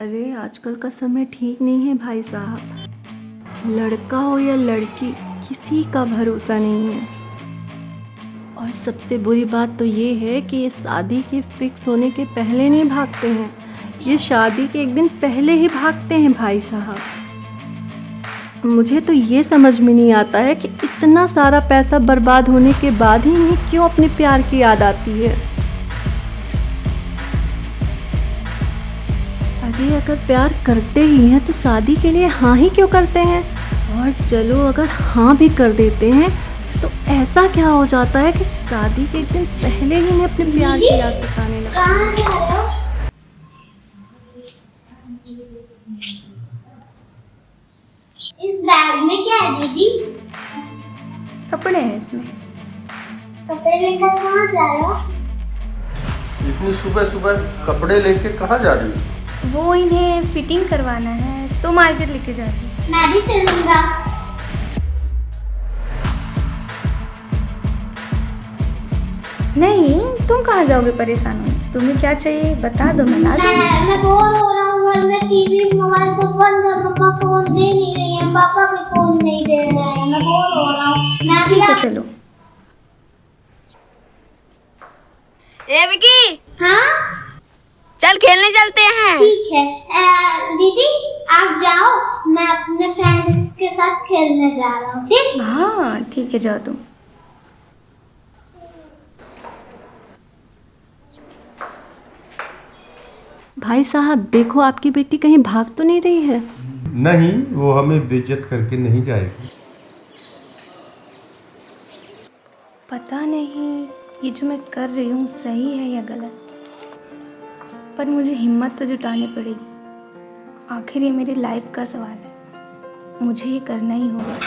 अरे आजकल का समय ठीक नहीं है भाई साहब। लड़का हो या लड़की, किसी का भरोसा नहीं है। और सबसे बुरी बात तो ये है कि ये शादी के फिक्स होने के पहले नहीं भागते हैं, ये शादी के एक दिन पहले ही भागते हैं भाई साहब। मुझे तो ये समझ में नहीं आता है कि इतना सारा पैसा बर्बाद होने के बाद ही इन्हें क्यों अपने प्यार की याद आती है। अरे अगर प्यार करते ही हैं तो शादी के लिए हाँ ही क्यों करते हैं। और चलो अगर हाँ भी कर देते हैं तो ऐसा क्या हो जाता है कि शादी के एक दिन पहले ही इन्हें अपने प्यार की याद सताने लगती है। कहाँ जा रहे हो? इस बैग में क्या है दीदी? कपड़े हैं इसमें। कपड़े लेकर कहाँ जा रहे हो? इतनी सुबह सुबह कपड़े लेके कहाँ जा रही हो? वो इन्हें फिटिंग करवाना है तो मार्केट लेके जा रही हूँ। मैं भी चलूंगा। नहीं, तुम कहाँ जाओगे परेशान हो? तुम्हें क्या चाहिए बता दो, मैं ला दूँगी। मैं बोर हो रहा हूँ घर में, टीवी मोबाइल सब बंद है, पापा फोन दे नहीं रही है, पापा भी फोन नहीं दे रहे हैं, मैं बोर हो रहा हूँ। मैं ठीक है चलो। ए विकी, हाँ चल खेलने चलते हैं। ठीक है। दीदी आप जाओ, मैं अपने फ्रेंड्स के साथ खेलने जा रहा हूँ। ठीक? हाँ ठीक है, जाओ तुम। भाई साहब देखो, आपकी बेटी कहीं भाग तो नहीं रही है। नहीं, वो हमें बेइज्जत करके नहीं जाएगी। पता नहीं ये जो मैं कर रही हूँ सही है या गलत, पर मुझे हिम्मत तो जुटानी पड़ेगी। आखिर ये मेरी लाइफ का सवाल है, मुझे ये करना ही होगा।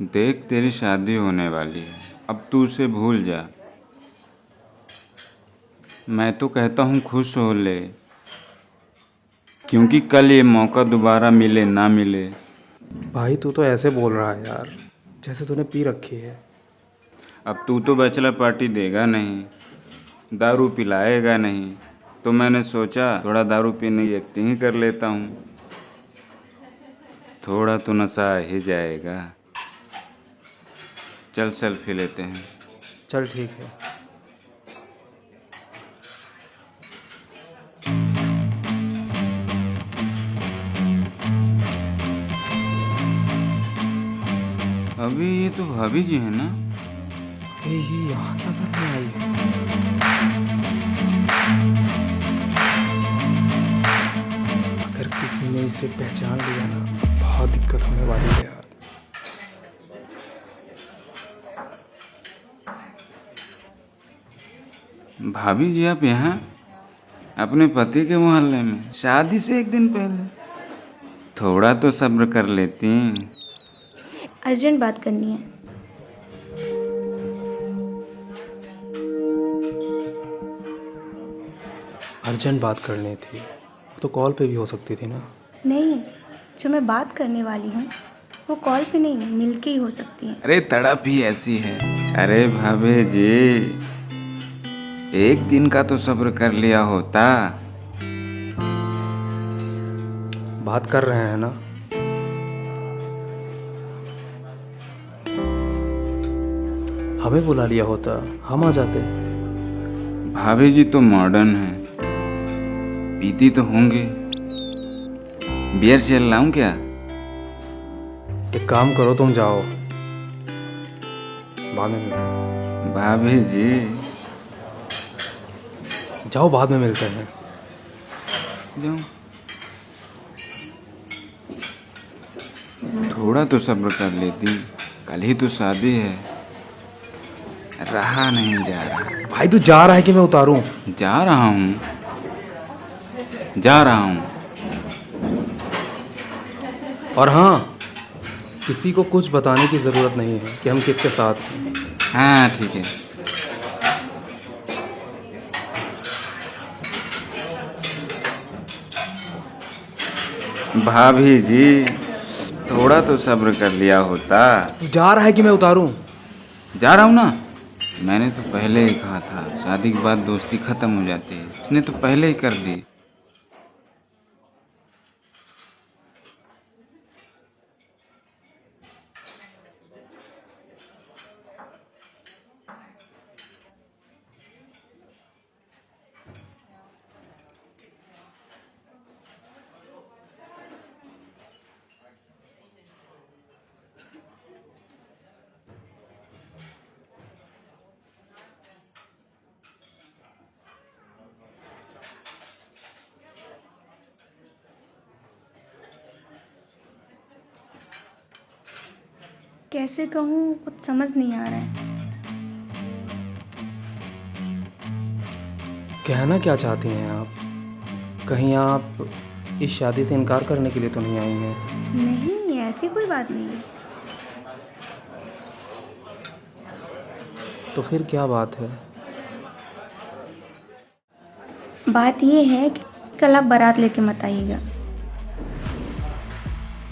देख तेरी शादी होने वाली है, अब तू उसे भूल जा। मैं तो कहता हूँ खुश हो ले, क्योंकि कल ये मौका दोबारा मिले ना मिले। भाई तू तो ऐसे बोल रहा है यार जैसे तूने पी रखी है। अब तू तो बैचलर पार्टी देगा नहीं, दारू पिलाएगा नहीं, तो मैंने सोचा थोड़ा दारू पीने की एक्टिंग ही कर लेता हूँ, थोड़ा तो नशा आ ही जाएगा। चल सेल्फी लेते हैं। चल ठीक है। अभी ये तो भाभी जी है ना? ये यहाँ क्या करने आई है? अगर किसी ने इसे पहचान लिया ना तो बहुत दिक्कत होने वाली है यार। भाभी जी आप यहाँ अपने पति के मोहल्ले में शादी से एक दिन पहले? थोड़ा तो सब्र कर लेती। अर्जेंट बात करनी है। अर्जेंट बात करनी थी तो कॉल पे भी हो सकती थी ना। नहीं, जो मैं बात करने वाली हूँ वो कॉल पे नहीं, मिल के ही हो सकती है। अरे तड़प ही ऐसी है। अरे भाभी जी, एक दिन का तो सब्र कर लिया होता। बात कर रहे हैं ना। हमें बुला लिया होता हम आ जाते। भाभी जी तो मॉडर्न है, पीती तो होंगी। बियर चल लाऊं क्या? एक काम करो, तुम जाओ, बाद में मिलते हैं। भाभी जी जाओ, बाद में मिलते हैं। जाऊं? थोड़ा तो सब्र कर लेती, कल ही तो शादी है। रहा नहीं जा रहा। भाई तू जा रहा है कि मैं उतारूं? जा रहा हूँ, जा रहा हूँ। और हाँ, किसी को कुछ बताने की ज़रूरत नहीं है कि हम किसके साथ हैं। हाँ ठीक है। भाभी जी थोड़ा तो सब्र कर लिया होता। तू जा रहा है कि मैं उतारूं? जा रहा हूँ ना। मैंने तो पहले ही कहा था, शादी के बाद दोस्ती खत्म हो जाती है। इसने तो पहले ही कर दी। कैसे कहूँ, कुछ समझ नहीं आ रहा है। कहना क्या चाहती हैं आप? कहीं आप इस शादी से इनकार करने के लिए तो नहीं आई हैं? नहीं, ऐसी कोई बात नहीं है। तो फिर क्या बात है? बात ये है कि कल आप बारात लेके मत आइएगा।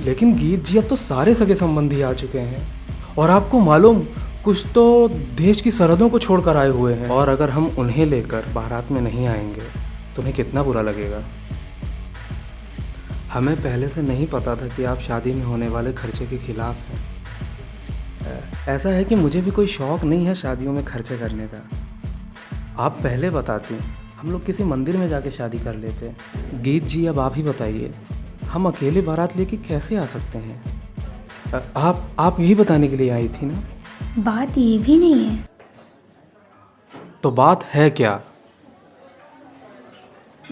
लेकिन गीत जी, अब तो सारे सगे संबंधी आ चुके हैं और आपको मालूम, कुछ तो देश की सरहदों को छोड़कर आए हुए हैं। और अगर हम उन्हें लेकर बारात में नहीं आएंगे तो उन्हें कितना बुरा लगेगा। हमें पहले से नहीं पता था कि आप शादी में होने वाले खर्चे के खिलाफ हैं। ऐसा है कि मुझे भी कोई शौक़ नहीं है शादियों में खर्चे करने का। आप पहले बताती, हम लोग किसी मंदिर में जाके शादी कर लेते। गीत जी, अब आप ही बताइए, हम अकेले बारात लेके कैसे आ सकते हैं? आप यही बताने के लिए आई थी ना? बात ये भी नहीं है। तो बात है क्या?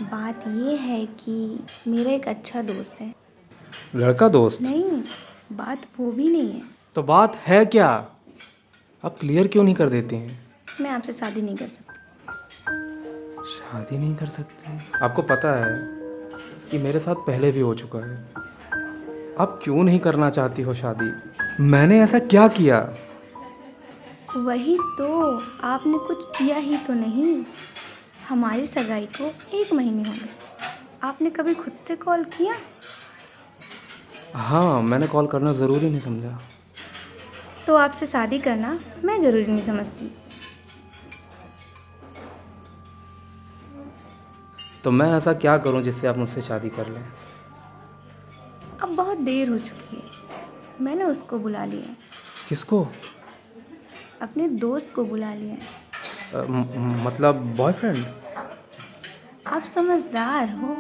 बात ये है कि मेरा एक अच्छा दोस्त है। लड़का दोस्त? नहीं, बात वो भी नहीं है। तो बात है क्या? आप क्लियर क्यों नहीं कर देते हैं? मैं आपसे शादी नहीं कर सकती। शादी नहीं कर सकते? आपको पता है कि मेरे साथ पहले भी हो चुका है। आप क्यों नहीं करना चाहती हो शादी? मैंने ऐसा क्या किया? वही तो, आपने कुछ किया ही तो नहीं। हमारी सगाई को 1 महीने हो गए। आपने कभी खुद से कॉल किया? हाँ, मैंने कॉल करना ज़रूरी नहीं समझा। तो आपसे शादी करना मैं ज़रूरी नहीं समझती। तो मैं ऐसा क्या करूं जिससे आप मुझसे शादी कर लें? अब बहुत देर हो चुकी है। मैंने उसको बुला लिया है। किसको? अपने दोस्त को बुला लिया है। मतलब बॉयफ्रेंड? आप समझदार हो।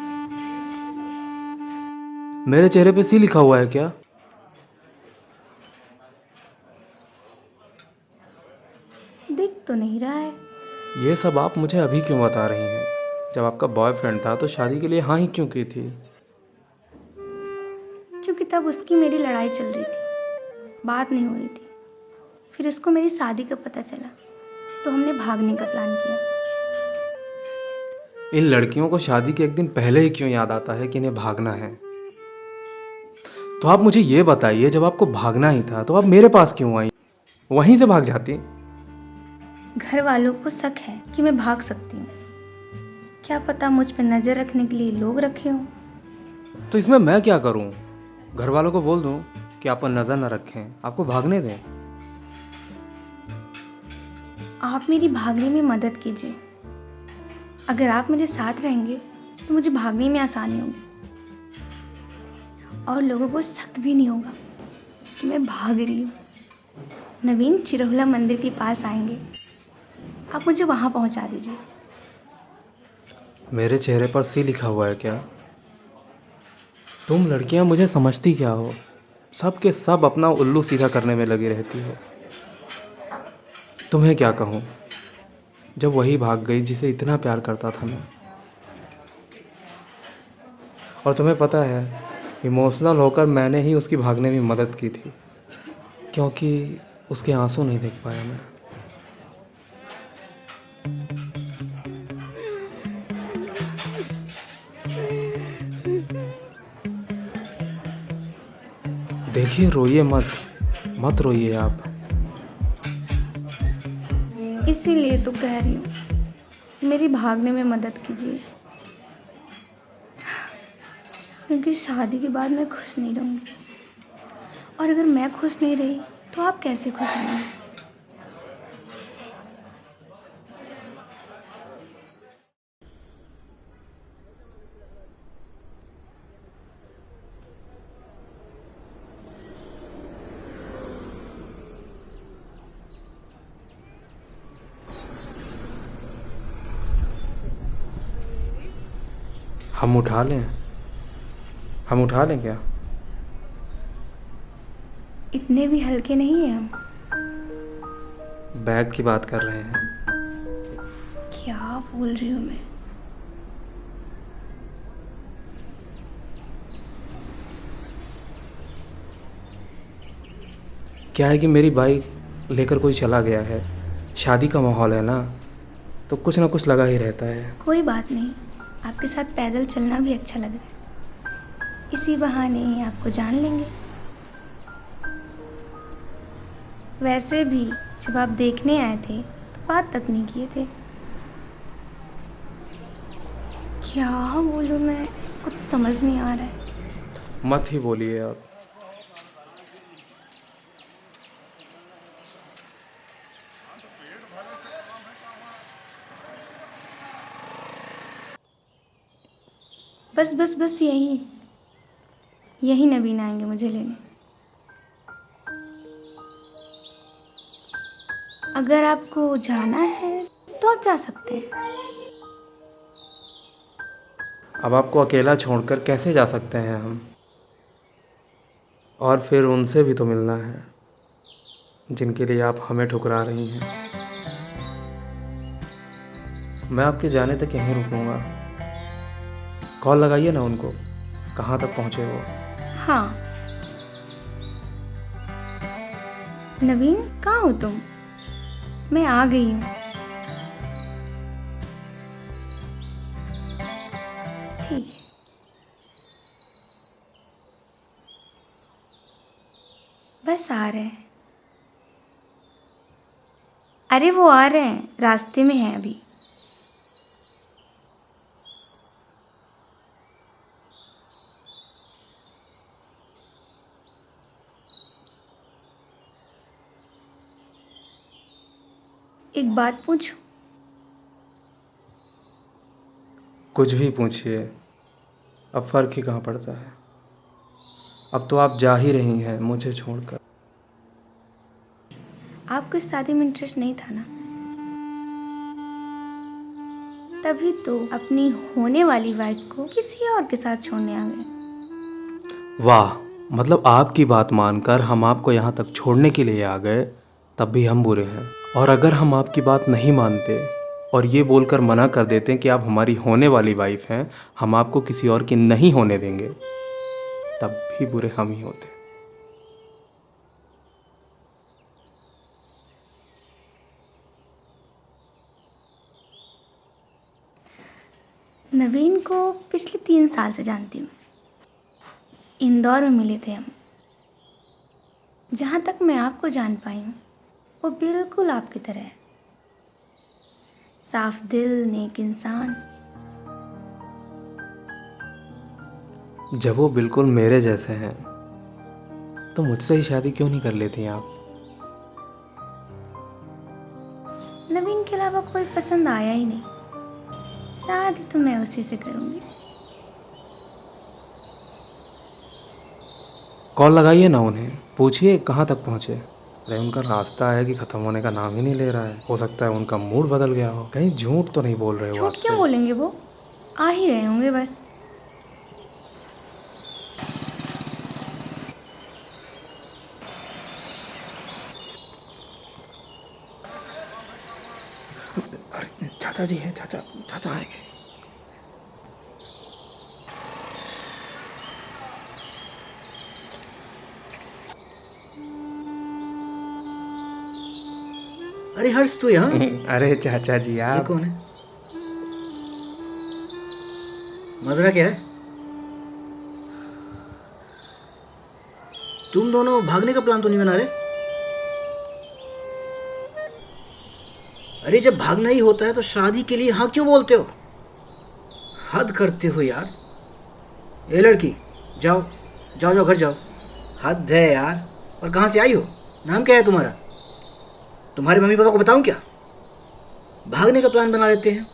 मेरे चेहरे पे सी लिखा हुआ है क्या? दिख तो नहीं रहा है। ये सब आप मुझे अभी क्यों बता रही हैं? जब आपका बॉयफ्रेंड था तो शादी के लिए हाँ ही क्यों की थी? क्योंकि तब उसकी मेरी लड़ाई चल रही थी, बात नहीं हो रही थी। फिर उसको मेरी शादी का पता चला तो हमने भागने का प्लान किया। इन लड़कियों को शादी के 1 दिन पहले ही क्यों याद आता है कि इन्हें भागना है? तो आप मुझे ये बताइए, जब आपको भागना ही था तो आप मेरे पास क्यों आई? वहीं से भाग जाती। घर वालों को शक है कि मैं भाग सकती हूँ। क्या पता मुझ पर नज़र रखने के लिए लोग रखे हों। तो इसमें मैं क्या करूं? घर वालों को बोल दूं कि आप पर नज़र न रखें, आपको भागने दें। आप मेरी भागने में मदद कीजिए। अगर आप मेरे साथ रहेंगे तो मुझे भागने में आसानी होगी और लोगों को शक भी नहीं होगा कि मैं भाग रही हूँ। नवीन चिरहुला मंदिर के पास आएंगे, आप मुझे वहाँ पहुँचा दीजिए। मेरे चेहरे पर सी लिखा हुआ है क्या? तुम लड़कियां मुझे समझती क्या हो? सब के सब अपना उल्लू सीधा करने में लगी रहती हो। तुम्हें क्या कहूँ, जब वही भाग गई जिसे इतना प्यार करता था मैं। और तुम्हें पता है, इमोशनल होकर मैंने ही उसकी भागने में मदद की थी, क्योंकि उसके आंसू नहीं देख पाया मैं। देखिए, रोइए मत, मत रोइए आप। इसीलिए तो कह रही हूँ मेरी भागने में मदद कीजिए, क्योंकि शादी के बाद मैं खुश नहीं रहूँगी। और अगर मैं खुश नहीं रही तो आप कैसे खुश रहेंगे? हम उठा लें? हम उठा लें क्या? इतने भी हल्के नहीं हैं हम। बैग की बात कर रहे हैं। क्या बोल रही हूँ मैं? क्या है कि मेरी बाइक लेकर कोई चला गया है, शादी का माहौल है ना, तो कुछ ना कुछ लगा ही रहता है। कोई बात नहीं, आपके साथ पैदल चलना भी अच्छा लग रहा है। इसी बहाने आपको जान लेंगे। वैसे भी जब आप देखने आए थे तो बात तक नहीं किए थे। क्या बोलूँ मैं, कुछ समझ नहीं आ रहा है। मत ही बोलिए आप। बस बस बस यही नवीन आएंगे मुझे लेने। अगर आपको जाना है तो आप जा सकते हैं। अब आपको अकेला छोड़कर कैसे जा सकते हैं हम? और फिर उनसे भी तो मिलना है जिनके लिए आप हमें ठुकरा रही हैं। मैं आपके जाने तक यहीं रुकूंगा। कॉल लगाइए ना उनको, कहाँ तक पहुँचे वो। हाँ, नवीन कहाँ हो तुम? मैं आ गई हूँ। ठीक है। बस आ रहे हैं। अरे वो आ रहे हैं, रास्ते में हैं अभी। एक बात पूछूं? कुछ भी पूछिए, अब फ़र्क ही कहाँ पड़ता है। अब तो आप जा ही रही हैं मुझे छोड़कर। आपको इस शादी में इंटरेस्ट नहीं था ना, तभी तो अपनी होने वाली वाइफ को किसी और के साथ छोड़ने आ गए। वाह, मतलब आपकी बात मानकर हम आपको यहाँ तक छोड़ने के लिए आ गए, तब भी हम बुरे हैं। और अगर हम आपकी बात नहीं मानते और ये बोलकर मना कर देते कि आप हमारी होने वाली वाइफ हैं, हम आपको किसी और की नहीं होने देंगे, तब भी बुरे हम ही होते। नवीन को पिछले 3 साल से जानती हूँ। इंदौर में मिले थे हम। जहाँ तक मैं आपको जान पाई हूँ, वो बिल्कुल आपकी तरह है। साफ दिल, नेक इंसान। जब वो बिल्कुल मेरे जैसे हैं, तो मुझसे ही शादी क्यों नहीं कर लेती आप? नवीन के अलावा कोई पसंद आया ही नहीं। शादी तो मैं उसी से करूँगी। कॉल लगाइए ना उन्हें, पूछिए कहाँ तक पहुँचे। अरे उनका रास्ता है कि ख़त्म होने का नाम ही नहीं ले रहा है। हो सकता है उनका मूड बदल गया हो। कहीं झूठ तो नहीं बोल रहे हो झूठ आपसे? क्यों बोलेंगे, वो आ ही रहे होंगे बस। अरे चाचा जी हैं, चाचा आएंगे। अरे हर्ष, तू यहाँ? अरे चाचा जी ये आप। कौन है? मजरा क्या है? तुम दोनों भागने का प्लान तो नहीं बना रहे? अरे जब भागना ही होता है तो शादी के लिए हाँ क्यों बोलते हो? हद करते हो यार। ए लड़की, जाओ जाओ जाओ घर जाओ। हद है यार। और कहाँ से आई हो? नाम क्या है तुम्हारा? तुम्हारे मम्मी पापा को बताऊं क्या? भागने का प्लान बना लेते हैं।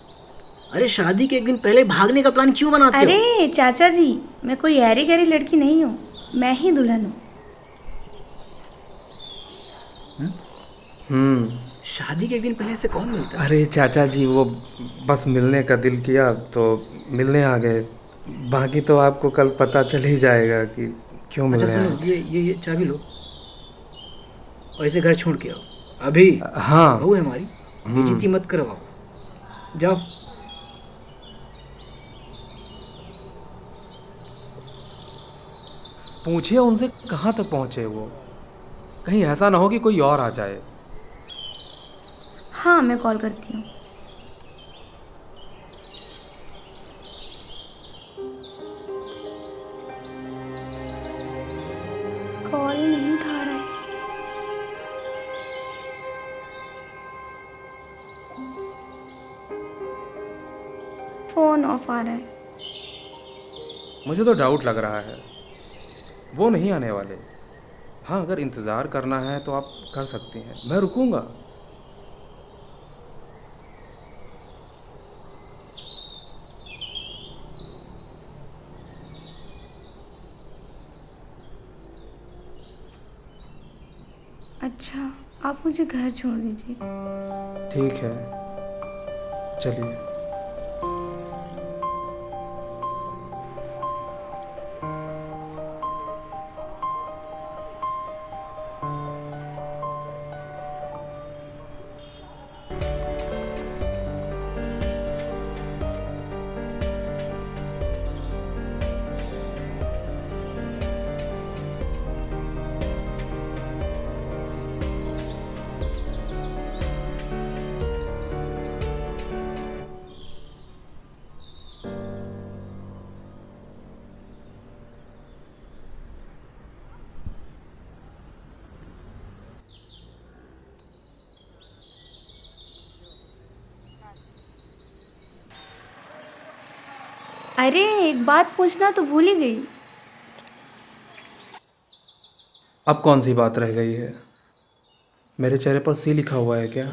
अरे शादी के एक दिन पहले भागने का प्लान क्यों बनाते हो? अरे चाचा जी, मैं कोई ऐरी गैरी लड़की नहीं हूँ, मैं ही दुल्हन हूँ। शादी के एक दिन पहले से कौन मिलता है? अरे चाचा जी, वो बस मिलने का दिल किया तो मिलने आ गए। बाकी तो आपको कल पता चल ही जाएगा कि क्यों मिल अच्छा रहे सुनो, हैं। ये चाबी लो और इसे घर छोड़ के आओ अभी। हाँ। बहू है हमारी, बेइज्जती मत करवाओ। जाओ। पूछिए उनसे कहाँ तक पहुँचे वो, कहीं ऐसा ना हो कि कोई और आ जाए। हाँ, मैं कॉल करती हूँ। कॉल नहीं उठा रहा है। फोन ऑफ आ रहा है। मुझे तो डाउट लग रहा है वो नहीं आने वाले। हाँ, अगर इंतज़ार करना है तो आप कर सकती हैं, मैं रुकूंगा। अच्छा, आप मुझे घर छोड़ दीजिए। ठीक है, चलिए। अरे, एक बात पूछना तो भूल ही गई। अब कौन सी बात रह गई है? मेरे चेहरे पर सी लिखा हुआ है क्या?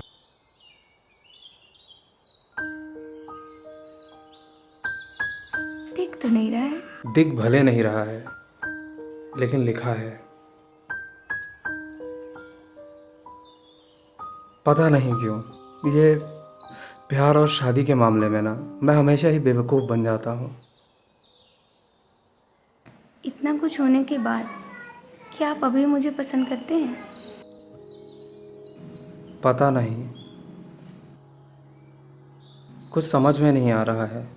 दिख तो नहीं रहा है। दिख भले नहीं रहा है, लेकिन लिखा है। पता नहीं क्यों ये प्यार और शादी के मामले में ना मैं हमेशा ही बेवकूफ़ बन जाता हूँ। इतना कुछ होने के बाद क्या आप अभी मुझे पसंद करते हैं? पता नहीं, कुछ समझ में नहीं आ रहा है,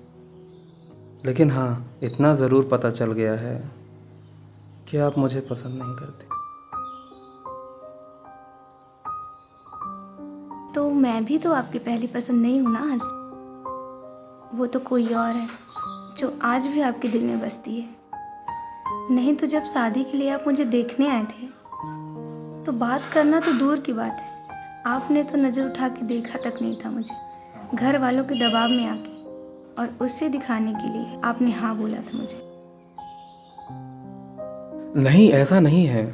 लेकिन हाँ, इतना ज़रूर पता चल गया है कि आप मुझे पसंद नहीं करते। तो मैं भी तो आपकी पहली पसंद नहीं हूँ ना हर्ष। वो तो कोई और है जो आज भी आपके दिल में बसती है। नहीं तो जब शादी के लिए आप मुझे देखने आए थे तो बात करना तो दूर की बात है, आपने तो नज़र उठा के देखा तक नहीं था मुझे। घर वालों के दबाव में आके और उससे दिखाने के लिए आपने हाँ बोला था मुझे। नहीं, ऐसा नहीं है।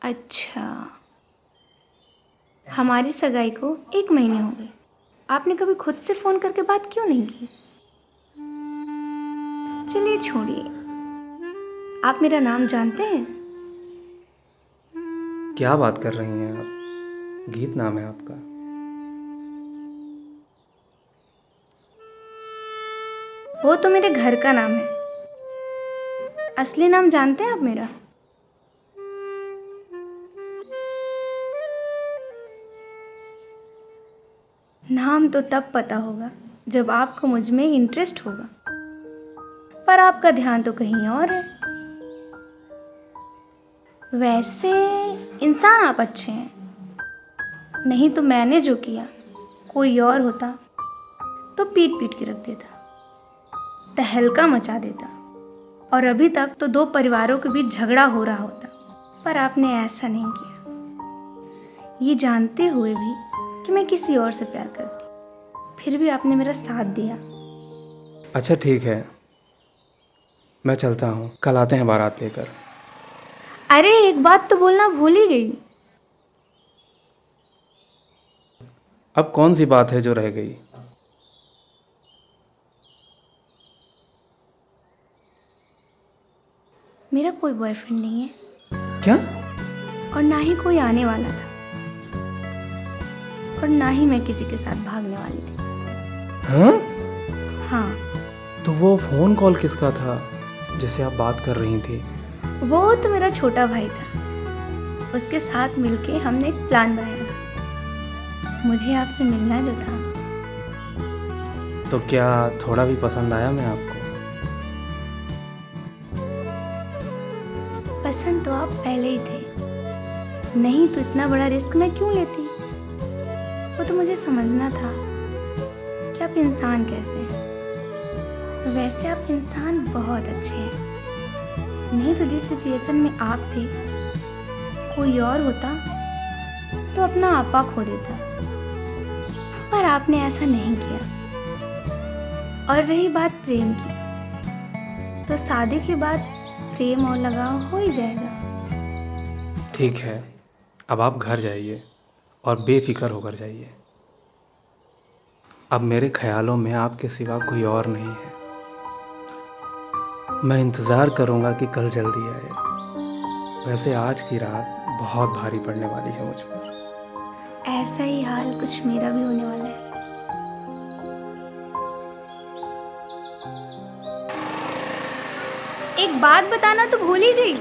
अच्छा, हमारी सगाई को 1 महीने हो गए, आपने कभी खुद से फ़ोन करके बात क्यों नहीं की? चलिए छोड़िए, आप मेरा नाम जानते हैं? क्या बात कर रही हैं आप? गीत नाम है आपका। वो तो मेरे घर का नाम है। असली नाम जानते हैं आप मेरा? नाम तो तब पता होगा जब आपको मुझ में इंटरेस्ट होगा, पर आपका ध्यान तो कहीं और है। वैसे इंसान आप अच्छे हैं, नहीं तो मैंने जो किया कोई और होता तो पीट पीट के रख देता, तहलका मचा देता, और अभी तक तो 2 परिवारों के बीच झगड़ा हो रहा होता। पर आपने ऐसा नहीं किया, ये जानते हुए भी कि मैं किसी और से प्यार करती, फिर भी आपने मेरा साथ दिया। अच्छा ठीक है, मैं चलता हूँ, कल आते हैं बारात लेकर। अरे, एक बात तो बोलना भूल ही गई। अब कौन सी बात है जो रह गई? मेरा कोई बॉयफ्रेंड नहीं है, क्या? और ना ही कोई आने वाला था, और ना ही मैं किसी के साथ भागने वाली थी। हाँ? हाँ, तो वो फ़ोन कॉल किसका था जिससे आप बात कर रही थी? वो तो मेरा छोटा भाई था। उसके साथ मिलके हमने एक प्लान बनाया था। मुझे आपसे मिलना जो था। तो क्या थोड़ा भी पसंद आया मैं आपको? पसंद तो आप पहले ही थे, नहीं तो इतना बड़ा रिस्क मैं क्यों लेती। वो तो मुझे समझना था कि आप इंसान कैसे हैं। वैसे आप इंसान बहुत अच्छे हैं, नहीं तो जिस सिचुएशन में आप थे कोई और होता तो अपना आपा खो देता, पर आपने ऐसा नहीं किया। और रही बात प्रेम की, तो शादी के बाद प्रेम और लगाव हो ही जाएगा। ठीक है, अब आप घर जाइए और बेफिक्र होकर जाइए। अब मेरे ख्यालों में आपके सिवा कोई और नहीं है। मैं इंतज़ार करूँगा कि कल जल्दी आए। वैसे आज की रात बहुत भारी पड़ने वाली है मुझ पर। ऐसा ही हाल कुछ मेरा भी होने वाला है। एक बात बताना तो भूल ही गई।